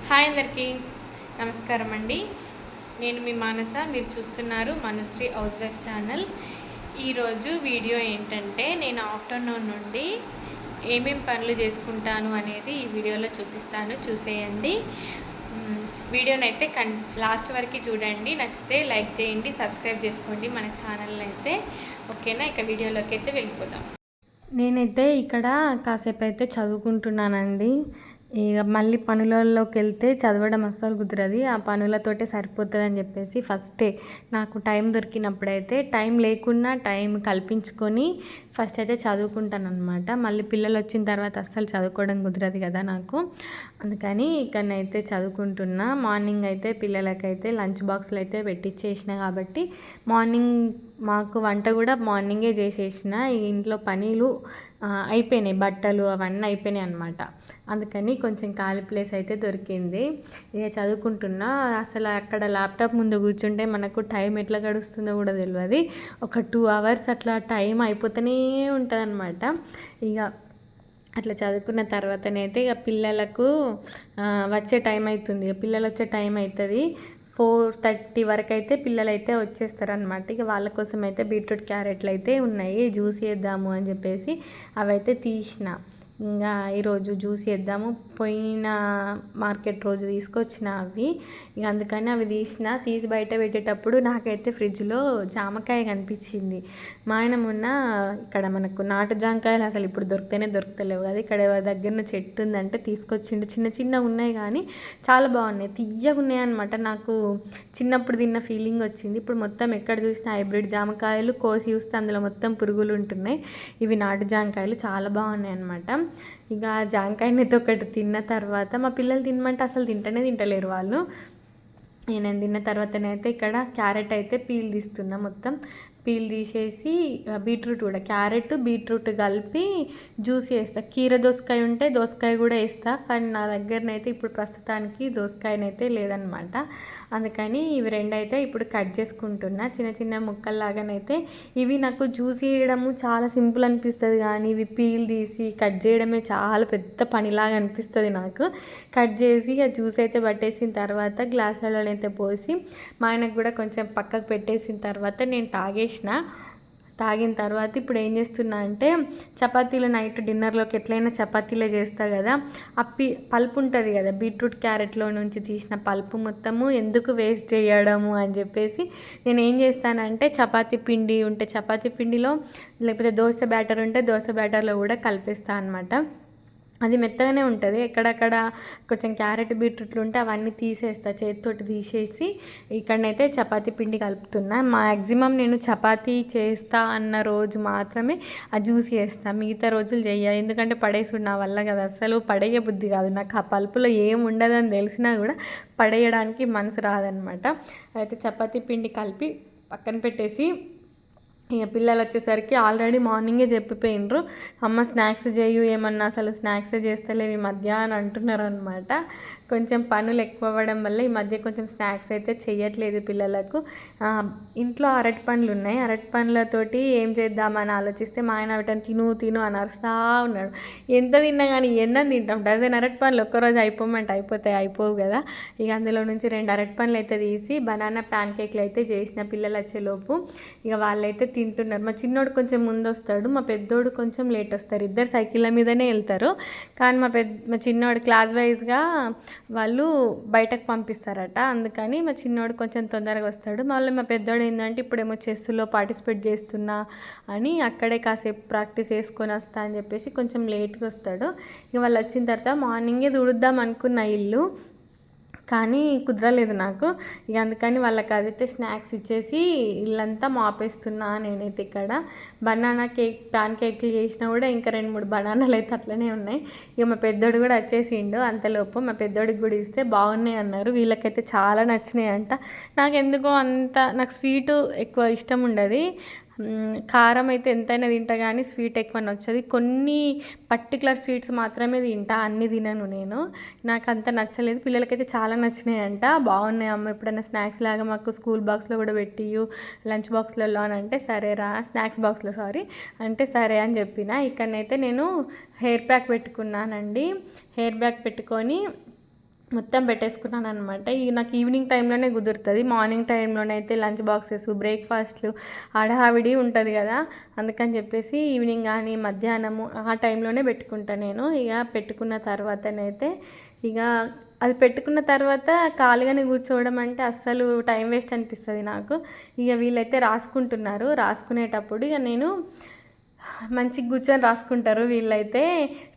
Hi అందరికీ నమస్కారం అండి. నేను మీ మానస. మీరు చూస్తున్నారు మనుశ్రీ హౌస్ వైఫ్ ఛానల్. ఈరోజు వీడియో ఏంటంటే, నేను ఆఫ్టర్నూన్ నుండి ఏమేం పనులు చేసుకుంటాను అనేది ఈ వీడియోలో చూపిస్తాను, చూసేయండి. వీడియోని అయితే లాస్ట్ వరకు చూడండి. నచ్చితే లైక్ చేయండి, సబ్స్క్రైబ్ చేసుకోండి మన ఛానల్ని అయితే. ఓకేనా? ఇక వీడియోలోకి అయితే వెళ్ళిపోదాం. నేనైతే ఇక్కడ కాసేపు అయితే చదువుకుంటున్నానండి. ఇక మళ్ళీ పనులలోకి వెళ్తే చదవడం అస్సలు కుదరదు. ఆ పనులతోటే సరిపోతుందని చెప్పేసి ఫస్టే నాకు టైం దొరికినప్పుడైతే టైం లేకున్నా టైం కల్పించుకొని ఫస్ట్ అయితే చదువుకుంటాను అనమాట. మళ్ళీ పిల్లలు వచ్చిన తర్వాత అస్సలు చదువుకోవడం కుదరదు కదా నాకు. అందుకని ఇక్కడనైతే చదువుకుంటున్నా. మార్నింగ్ అయితే పిల్లలకైతే లంచ్ బాక్స్లు అయితే పెట్టించేసిన కాబట్టి మార్నింగ్ మాకు వంట కూడా మార్నింగే చేసేసిన. ఈ ఇంట్లో పనులు అయిపోయినాయి, బట్టలు అవన్నీ అయిపోయినాయి అనమాట. అందుకని కొంచెం ఖాళీ ప్లేస్ అయితే దొరికింది. ఇక చదువుకుంటున్నా. అసలు అక్కడ ల్యాప్టాప్ ముందు కూర్చుంటే మనకు టైం ఎట్లా గడుస్తుందో కూడా తెలియదు. ఒక 2 hours అట్లా టైం అయిపోతూనే ఉంటుంది అనమాట. ఇక అట్లా చదువుకున్న తర్వాతనైతే ఇక పిల్లలకు వచ్చే టైం అవుతుంది. ఇక పిల్లలు వచ్చే టైం అవుతుంది. 4:30 వరకు అయితే పిల్లలు అయితే వచ్చేస్తారనమాట. ఇక వాళ్ళ కోసం అయితే బీట్రూట్ క్యారెట్లు అయితే ఉన్నాయి, జ్యూస్ చేద్దాము అని చెప్పేసి అవైతే తీసిన. ఇంకా ఈరోజు జ్యూస్ చేద్దాము. పోయిన మార్కెట్ రోజు తీసుకొచ్చిన అవి. ఇక అందుకని అవి తీసి బయట పెట్టేటప్పుడు నాకైతే ఫ్రిడ్జ్లో జామకాయ కనిపించింది. మా ఆయన మొన్న ఇక్కడ మనకు నాటు జామకాయలు అసలు ఇప్పుడు దొరుకుతలేవు కదా, ఇక్కడ దగ్గర చెట్టు ఉందంటే తీసుకొచ్చిండు. చిన్న ఉన్నాయి కానీ చాలా బాగున్నాయి, తీయగా ఉన్నాయి అనమాట. నాకు చిన్నప్పుడు తిన్న ఫీలింగ్ వచ్చింది. ఇప్పుడు మొత్తం ఎక్కడ చూసినా హైబ్రిడ్ జామకాయలు, కోసి చూస్తే అందులో మొత్తం పురుగులు ఉంటున్నాయి. ఇవి నాటు జామకాయలు చాలా బాగున్నాయి అనమాట. ఇక జామకాయని అయితే ఒకటి తిన్న తర్వాత మా పిల్లలు తినమంటే అసలు తింటలేరు వాళ్ళు. నేను తిన్న తర్వాతనైతే ఇక్కడ క్యారెట్ అయితే పీల్ తీస్తున్నా. మొత్తం పీల్ తీసేసి బీట్రూట్ కూడా, క్యారెట్ బీట్రూట్ కలిపి జ్యూస్ వేస్తా. కీర దోసకాయ ఉంటే దోసకాయ కూడా వేస్తా, కానీ నా దగ్గరనైతే ఇప్పుడు ప్రస్తుతానికి దోసకాయనైతే లేదనమాట. అందుకని ఇవి రెండు అయితే ఇప్పుడు కట్ చేసుకుంటున్నా చిన్న ముక్కల్లాగానైతే. ఇవి నాకు జ్యూస్ వేయడము చాలా సింపుల్ అనిపిస్తుంది, కానీ ఇవి పీల్ తీసి కట్ చేయడమే చాలా పెద్ద పనిలాగా అనిపిస్తుంది నాకు. కట్ చేసి ఆ జ్యూస్ అయితే పట్టేసిన తర్వాత గ్లాసులలో అయితే పోసి మా ఆయనకు కూడా కొంచెం పక్కకు పెట్టేసిన తర్వాత నేను తాగిన తర్వాత ఇప్పుడు ఏం చేస్తున్నా అంటే, చపాతీలు నైట్ డిన్నర్లోకి ఎట్లయినా చపాతీలే చేస్తా కదా, పల్పు ఉంటుంది కదా, బీట్రూట్ క్యారెట్లో నుంచి తీసిన పల్పు మొత్తము ఎందుకు వేస్ట్ చేయడము అని చెప్పేసి నేను ఏం చేస్తానంటే, చపాతీ పిండి ఉంటే చపాతీ పిండిలో, లేకపోతే దోశ బ్యాటర్ ఉంటే దోశ బ్యాటర్లో కూడా కలిపేస్తాను అనమాట. అది మెత్తగానే ఉంటుంది. ఎక్కడక్కడ కొంచెం క్యారెట్ బీట్రూట్లు ఉంటే అవన్నీ తీసేస్తా, చేతితోటి తీసేసి ఇక్కడనైతే చపాతీ పిండి కలుపుతున్నా. మ్యాక్సిమం నేను చపాతీ చేస్తా అన్న రోజు మాత్రమే ఆ జ్యూస్ చేస్తాను, మిగతా రోజులు చెయ్య. ఎందుకంటే పడేసుడు నా వల్ల కదా, అసలు పడేయ బుద్ధి కాదు నాకు. ఆ పలుపులో ఏం ఉండదని తెలిసినా కూడా పడేయడానికి మనసు రాదనమాట. అయితే చపాతీ పిండి కలిపి పక్కన పెట్టేసి ఇక పిల్లలు వచ్చేసరికి ఆల్రెడీ మార్నింగే చెప్పిపోయినరు, అమ్మ స్నాక్స్ చేయు, ఏమన్నా అసలు స్నాక్సే చేస్తలేవు ఈ మధ్య అని అంటున్నారు అనమాట. కొంచెం పనులు ఎక్కువ అవ్వడం వల్ల ఈ మధ్య కొంచెం స్నాక్స్ అయితే చెయ్యట్లేదు పిల్లలకు. ఇంట్లో అరటి పండ్లు ఉన్నాయి, అరటి పండ్లతోటి ఏం చేద్దామని ఆలోచిస్తే మా ఆయన వీటిని తిను అని అరుస్తూ ఉన్నాడు. ఎంత తిన్నా కానీ ఎన్నని తింటాం, డజన్ అరటి పండ్లు ఒక్కరోజు అయిపోమంటే అయిపోవు కదా. ఇక అందులో నుంచి 2 అరటి పండ్లు అయితే తీసి బనానా ప్యాన్ కేక్లు అయితే చేసిన పిల్లలు వచ్చేలోపు. ఇక వాళ్ళైతే తింటున్నారు. మా చిన్నోడు కొంచెం ముందు వస్తాడు, మా పెద్దోడు కొంచెం లేట్ వస్తారు. ఇద్దరు సైకిళ్ళ మీదనే వెళ్తారు, కానీ మా చిన్నోడు క్లాస్ వైజ్గా వాళ్ళు బయటకు పంపిస్తారట. అందుకని మా చిన్నోడు కొంచెం తొందరగా వస్తాడు. మళ్ళీ మా పెద్దోడు ఏంటంటే ఇప్పుడేమో చెస్లో పార్టిసిపేట్ చేస్తున్నా అని అక్కడే కాసేపు ప్రాక్టీస్ చేసుకొని వస్తా అని చెప్పేసి కొంచెం లేట్గా వస్తాడు. ఇక వాళ్ళు వచ్చిన తర్వాత మార్నింగే తుడుద్దాం అనుకున్న ఇల్లు, కానీ కుదరలేదు నాకు. ఇక అందుకని వాళ్ళకి అదైతే స్నాక్స్ ఇచ్చేసి ఇల్లంతా మాపేస్తున్నా నేనైతే. ఇక్కడ బనానా ప్యాన్ కేక్లు చేసినా కూడా ఇంకా 2-3 బనానాలు అయితే అట్లనే ఉన్నాయి. ఇక మా పెద్దోడు కూడా వచ్చేసిండు. అంతలోపు మా పెద్దోడికి కూడా ఇస్తే బాగున్నాయి అన్నారు. వీళ్ళకైతే చాలా నచ్చినాయి అంట. నాకు స్వీటు ఎక్కువ ఇష్టం ఉండదు, కారం అయితే ఎంతైనా తింటా, కానీ స్వీట్ ఎక్కువ నచ్చదు. కొన్ని పర్టికులర్ స్వీట్స్ మాత్రమే తింటా, అన్నీ తినను నేను. నాకు అంత నచ్చలేదు. పిల్లలకైతే చాలా నచ్చినాయి అంట. బాగున్నాయి అమ్మ, ఎప్పుడైనా స్నాక్స్ లాగా మాకు స్కూల్ బాక్స్లో కూడా పెట్టియు, లంచ్ బాక్స్లలో అని అంటే సరేరా, స్నాక్స్ బాక్స్లో అంటే సరే అని చెప్పిన. ఇక్కడనైతే నేను హెయిర్ ప్యాక్ పెట్టుకున్నానండి. హెయిర్ ప్యాక్ పెట్టుకొని మొత్తం పెట్టేసుకున్నాను అనమాట. నాకు ఈవినింగ్ టైంలోనే కుదురుతుంది. మార్నింగ్ టైంలోనైతే లంచ్ బాక్సెస్, బ్రేక్ఫాస్ట్లు హడావిడి ఉంటుంది కదా, అందుకని చెప్పేసి ఈవినింగ్ కానీ మధ్యాహ్నము ఆ టైంలోనే పెట్టుకుంటా నేను. ఇక పెట్టుకున్న తర్వాతనైతే ఇక అది పెట్టుకున్న తర్వాత ఖాళీగానే కూర్చోవడం అంటే అస్సలు టైం వేస్ట్ అనిపిస్తుంది నాకు. ఇక వీళ్ళైతే రాసుకునేటప్పుడు ఇక నేను మంచిగా కూర్చొని రాసుకుంటారు వీళ్ళైతే.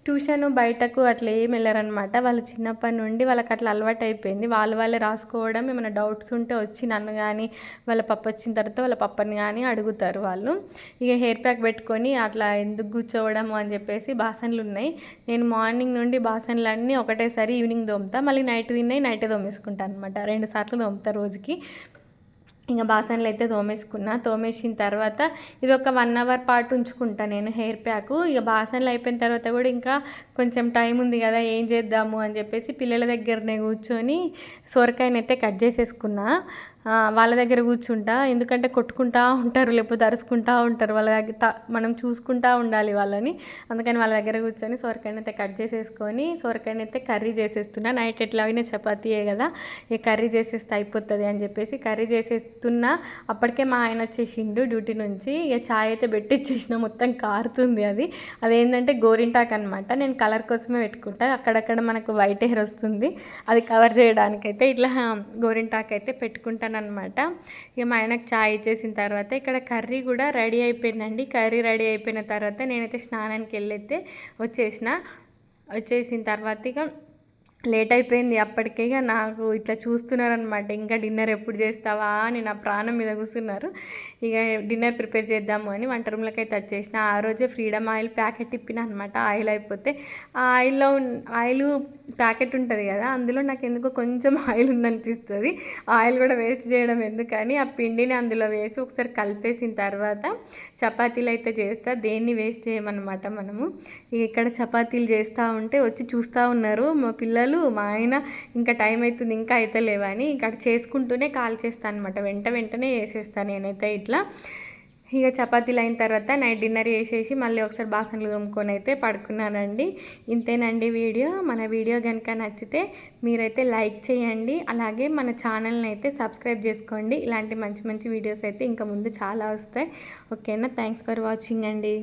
ట్యూషన్ బయటకు అట్లా ఏమి వెళ్ళరనమాట. వాళ్ళు చిన్నప్పటి నుండి వాళ్ళకి అట్లా అలవాటు అయిపోయింది. వాళ్ళే రాసుకోవడం. ఏమైనా డౌట్స్ ఉంటే వచ్చి నన్ను కానీ వాళ్ళ పప్పు వచ్చిన తర్వాత వాళ్ళ పప్పని కానీ అడుగుతారు వాళ్ళు. ఇక హెయిర్ ప్యాక్ పెట్టుకొని అట్లా ఎందుకు కూర్చోవడము అని చెప్పేసి బాసన్లు ఉన్నాయి. నేను మార్నింగ్ నుండి బాసన్లు అన్నీ ఒకటేసారి ఈవినింగ్ తోముతా. మళ్ళీ నైట్ తిన్నాయి నైటే తోమేసుకుంటాను అనమాట. 2 సార్లు తోముతా రోజుకి. ఇంకా బాసన్లు అయితే తోమేసిన తర్వాత ఇది ఒక 1 అవర్ పాటు ఉంచుకుంటా నేను హెయిర్ ప్యాకు. ఇక బాసన్లు అయిపోయిన తర్వాత కూడా ఇంకా కొంచెం టైం ఉంది కదా, ఏం చేద్దాము అని చెప్పేసి పిల్లల దగ్గరనే కూర్చొని సొరకాయనైతే కట్ చేసేసుకున్నా. వాళ్ళ దగ్గర కూర్చుంటా, ఎందుకంటే కొట్టుకుంటూ ఉంటారు, లేకపోతే అరుచుకుంటూ ఉంటారు. వాళ్ళ దగ్గర మనం చూసుకుంటూ ఉండాలి వాళ్ళని. అందుకని వాళ్ళ దగ్గర కూర్చొని సొరకాయనైతే కట్ చేసేసుకొని సొరకాయనైతే కర్రీ చేసేస్తున్నా. నైట్ ఎట్లాగైనా చపాతీయే కదా, ఇక కర్రీ చేసేస్తే అయిపోతుంది అని చెప్పేసి కర్రీ చేసేస్తున్నా. అప్పటికే మా ఆయన వచ్చేసిండు డ్యూటీ నుంచి. ఇక ఛాయ్ అయితే పెట్టిచ్చేసిన, మొత్తం కారుతుంది అది. అదేంటంటే గోరింటాక్ అనమాట. నేను కలర్ కోసమే పెట్టుకుంటా. అక్కడక్కడ మనకు వైట్ హెయిర్ వస్తుంది, అది కవర్ చేయడానికైతే ఇట్లా గోరింటాక్ అయితే పెట్టుకుంటాను అనమాట. ఇక మా ఆయనకు ఛాయ్ ఇచ్చేసిన తర్వాత ఇక్కడ కర్రీ కూడా రెడీ అయిపోయిందండి. కర్రీ రెడీ అయిపోయిన తర్వాత నేనైతే స్నానానికి వెళ్ళైతే వచ్చేసిన తర్వాత ఇక లేట్ అయిపోయింది. అప్పటికే ఇక నాకు ఇట్లా చూస్తున్నారనమాట, ఇంకా డిన్నర్ ఎప్పుడు చేస్తావా అని నా ప్రాణం మీద కూర్చున్నారు. ఇక డిన్నర్ ప్రిపేర్ చేద్దాము అని వంట రూమ్లోకి అయితే వచ్చేసిన. ఆ రోజే ఫ్రీడమ్ ఆయిల్ ప్యాకెట్ ఇప్పిన అనమాట. ఆయిల్ అయిపోతే ఆ ఆయిల్ ప్యాకెట్ ఉంటుంది కదా, అందులో నాకు ఎందుకో కొంచెం ఆయిల్ ఉందనిపిస్తుంది. ఆయిల్ కూడా వేస్ట్ చేయడం ఎందుకని ఆ పిండిని అందులో వేసి ఒకసారి కలిపేసిన తర్వాత చపాతీలు అయితే చేస్తా. దేన్ని వేస్ట్ చేయమన్నమాట మనము. ఇక్కడ చపాతీలు చేస్తూ ఉంటే వచ్చి చూస్తూ ఉన్నారు మా పిల్లలు, మా ఆయన. ఇంకా టైం అవుతుంది ఇంకా అయితే లేవని ఇక్కడ చేసుకుంటూనే కాల్ చేస్తాను అనమాట. వెంటనే వేసేస్తాను నేనైతే ఇట్లా. ఇక చపాతీలు అయిన తర్వాత నైట్ డిన్నర్ చేసేసి మళ్ళీ ఒకసారి బాసనలు తోముకొని అయితే పడుకున్నానండి. ఇంతేనండి వీడియో. మన వీడియో కనుక నచ్చితే మీరైతే లైక్ చేయండి, అలాగే మన ఛానల్ని అయితే సబ్స్క్రైబ్ చేసుకోండి. ఇలాంటి మంచి మంచి వీడియోస్ అయితే ఇంకా ముందు చాలా వస్తాయి. ఓకేనా? థ్యాంక్స్ ఫర్ వాచింగ్ అండి.